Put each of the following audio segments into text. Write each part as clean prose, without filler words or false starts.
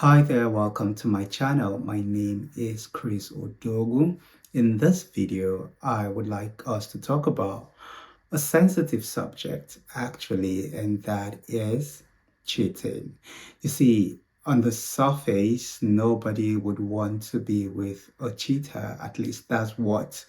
Hi there, welcome to my channel. My name is Chris Odogu. In this video, I would like us to talk about a sensitive subject actually, and that is cheating. You see, on the surface, nobody would want to be with a cheater. At least that's what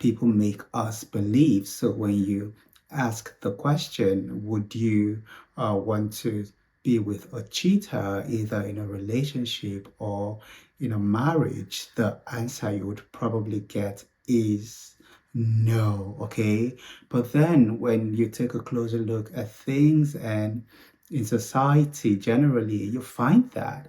people make us believe. So when you ask the question, would you want to be with a cheater, either in a relationship or in a marriage? The answer you would probably get is no, okay? But then when you take a closer look at things and in society generally, you find that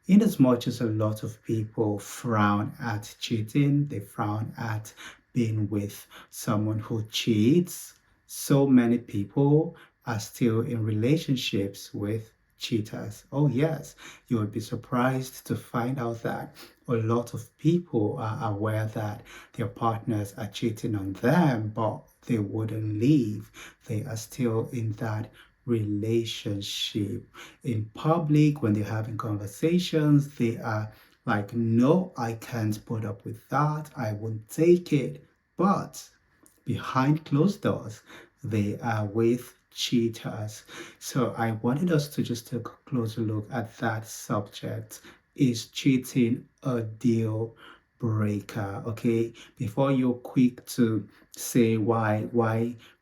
in as much as a lot of people frown at cheating, they frown at being with someone who cheats, so many people are still in relationships with cheaters. Oh, yes, you would be surprised to find out that a lot of people are aware that their partners are cheating on them, but they wouldn't leave. They are still in that relationship. In public, when they're having conversations, they are like, no, I can't put up with that. I won't take it. But behind closed doors, they are with cheaters. So I wanted us to just take a closer look at that subject. Is cheating a deal breaker? Okay, before you're quick to say why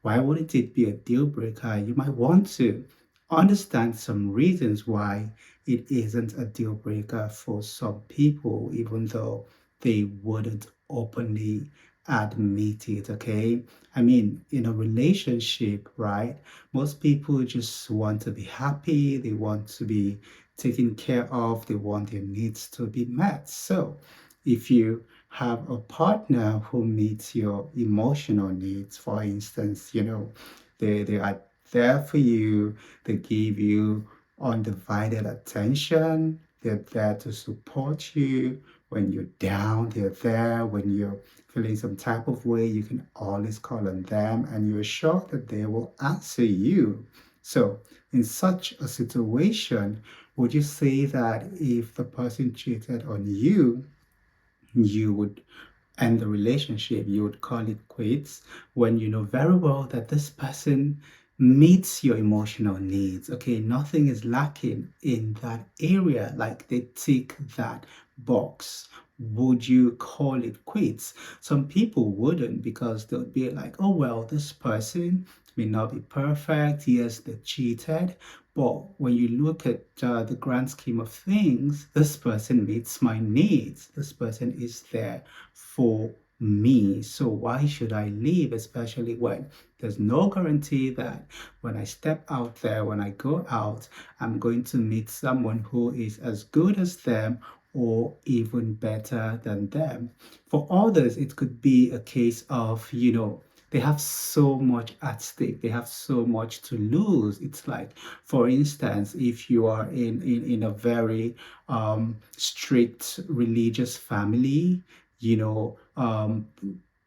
wouldn't it be a deal breaker, you might want to understand some reasons why it isn't a deal breaker for some people, even though they wouldn't openly admit it. Okay, I mean, in a relationship, right, most people just want to be happy, they want to be taken care of, they want their needs to be met. So if you have a partner who meets your emotional needs, for instance, they are there for you, they give you undivided attention, they're there to support you when you're down, they're there when you're feeling some type of way, you can always call on them and you're sure that they will answer you. So, in such a situation, would you say that if the person cheated on you, you would end the relationship, you would call it quits when you know very well that this person meets your emotional needs? Okay, nothing is lacking in that area, like they tick that box. Would you call it quits? Some people wouldn't, because they'll be like, oh, well, this person may not be perfect. Yes, they cheated. But when you look at the grand scheme of things, this person meets my needs. This person is there for me. So why should I leave? Especially when there's no guarantee that when I step out there, when I go out, I'm going to meet someone who is as good as them or even better than them. For others, it could be a case of, they have so much at stake. They have so much to lose. It's like, for instance, if you are in a very strict religious family, you know,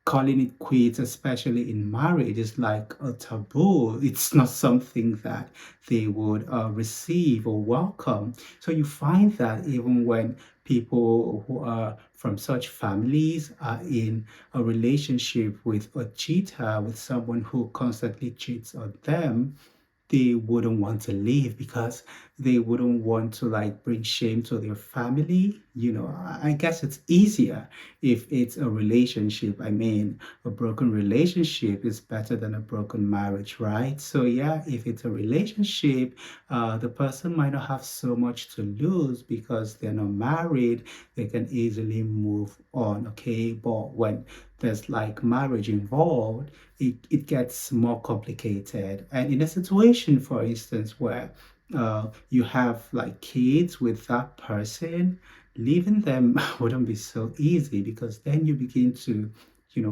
calling it quits, especially in marriage, is like a taboo. It's not something that they would receive or welcome. So you find that even when people who are from such families are in a relationship with a cheater, with someone who constantly cheats on them, they wouldn't want to leave because they wouldn't want to like bring shame to their family. I guess it's easier if it's a relationship. I mean, a broken relationship is better than a broken marriage, right? So yeah, if it's a relationship, the person might not have so much to lose because they're not married. They can easily move on, okay? But when there's like marriage involved, it gets more complicated. And in a situation, for instance, where you have like kids with that person, leaving them wouldn't be so easy, because then you begin to,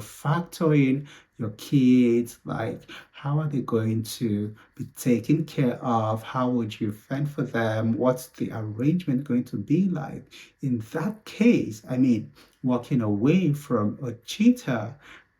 factor in your kids, like how are they going to be taken care of? How would you fend for them? What's the arrangement going to be like? In that case, I mean, walking away from a cheater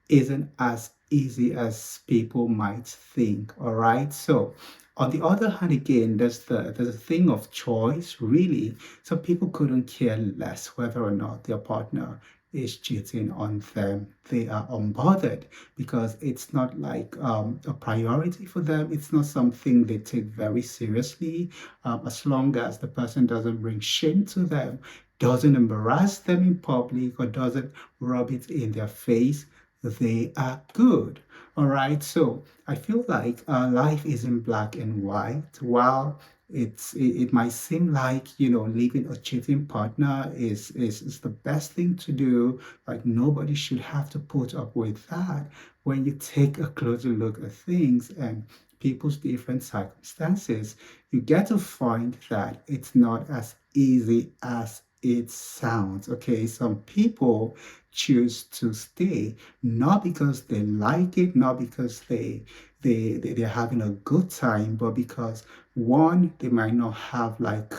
isn't as easy as people might think. All right. So On the other hand, again, there's a thing of choice, really. Some people couldn't care less whether or not their partner is cheating on them. They are unbothered because it's not like a priority for them. It's not something they take very seriously. As long as the person doesn't bring shame to them, doesn't embarrass them in public, or doesn't rub it in their face, they are good. All right. So I feel like life isn't black and white. While it might seem like leaving a cheating partner is the best thing to do. Like nobody should have to put up with that. When you take a closer look at things and people's different circumstances, you get to find that it's not as easy as it sounds. Okay, some people choose to stay not because they like it, not because they're having a good time, but because one, they might not have like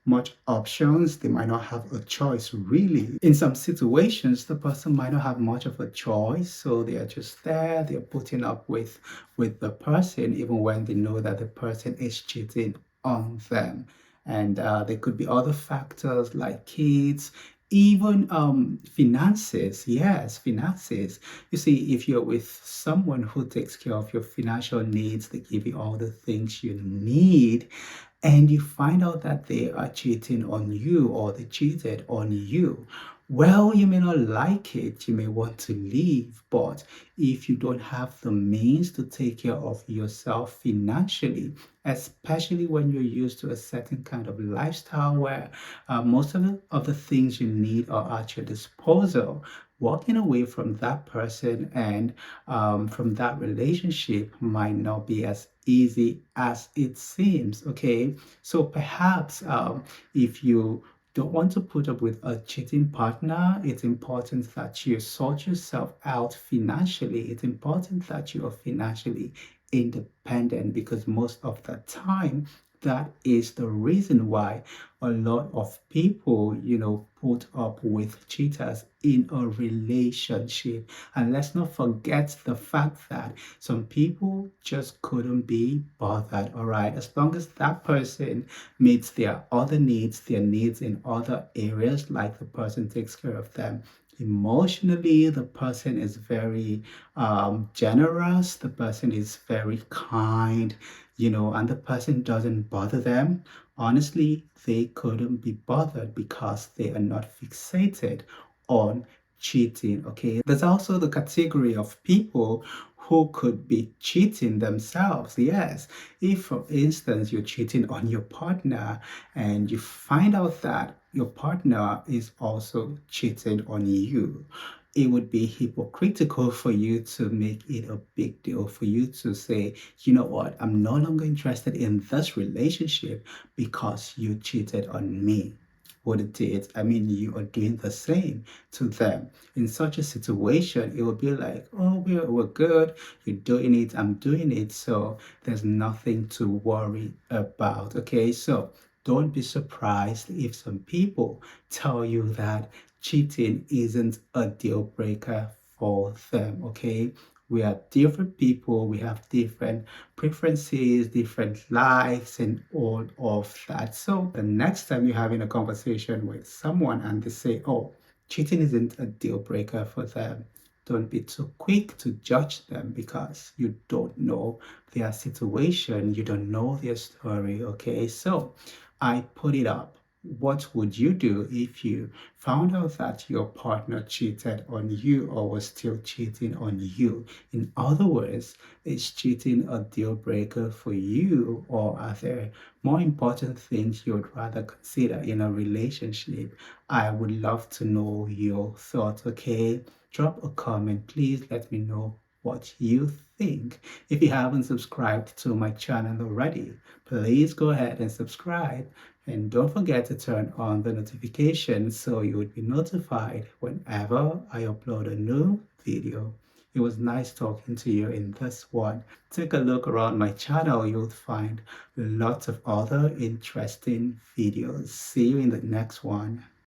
much options. They might not have a choice really. In some situations, the person might not have much of a choice, so they are just there. They're putting up with the person, even when they know that the person is cheating on them. And there could be other factors like kids, even finances. Yes, finances. You see, if you're with someone who takes care of your financial needs, they give you all the things you need, and you find out that they are cheating on you or they cheated on you, well, you may not like it, you may want to leave, but if you don't have the means to take care of yourself financially, especially when you're used to a certain kind of lifestyle where most of the things you need are at your disposal, walking away from that person and from that relationship might not be as easy as it seems. Okay, so perhaps if you don't want to put up with a cheating partner, it's important that you sort yourself out financially. It's important that you are financially independent, because most of the time that is the reason why a lot of people put up with cheaters in a relationship. And let's not forget the fact that some people just couldn't be bothered. All right, as long as that person meets their other needs, their needs in other areas, like the person takes care of them emotionally, the person is very generous, the person is very kind, and the person doesn't bother them, honestly, they couldn't be bothered because they are not fixated on cheating. Okay, there's also the category of people who could be cheating themselves. Yes, if for instance you're cheating on your partner and you find out that your partner is also cheating on you, it would be hypocritical for you to make it a big deal, for you to say, you know what, I'm no longer interested in this relationship because you cheated on me. What it is, I mean, you are doing the same to them. In such a situation, it would be like, oh, we're good, you're doing it, I'm doing it, so there's nothing to worry about. Okay, so don't be surprised if some people tell you that cheating isn't a deal breaker for them. Okay, we are different people, we have different preferences, different likes, and all of that. So the next time you're having a conversation with someone and they say, oh, cheating isn't a deal breaker for them, don't be too quick to judge them, because you don't know their situation, you don't know their story. Okay, so I put it up. What would you do if you found out that your partner cheated on you or was still cheating on you? In other words, is cheating a deal breaker for you, or are there more important things you would rather consider in a relationship? I would love to know your thoughts. Okay, drop a comment, please. Let me know what you think. If you haven't subscribed to my channel already, please go ahead and subscribe. And don't forget to turn on the notifications so you would be notified whenever I upload a new video. It was nice talking to you in this one. Take a look around my channel. You'll find lots of other interesting videos. See you in the next one.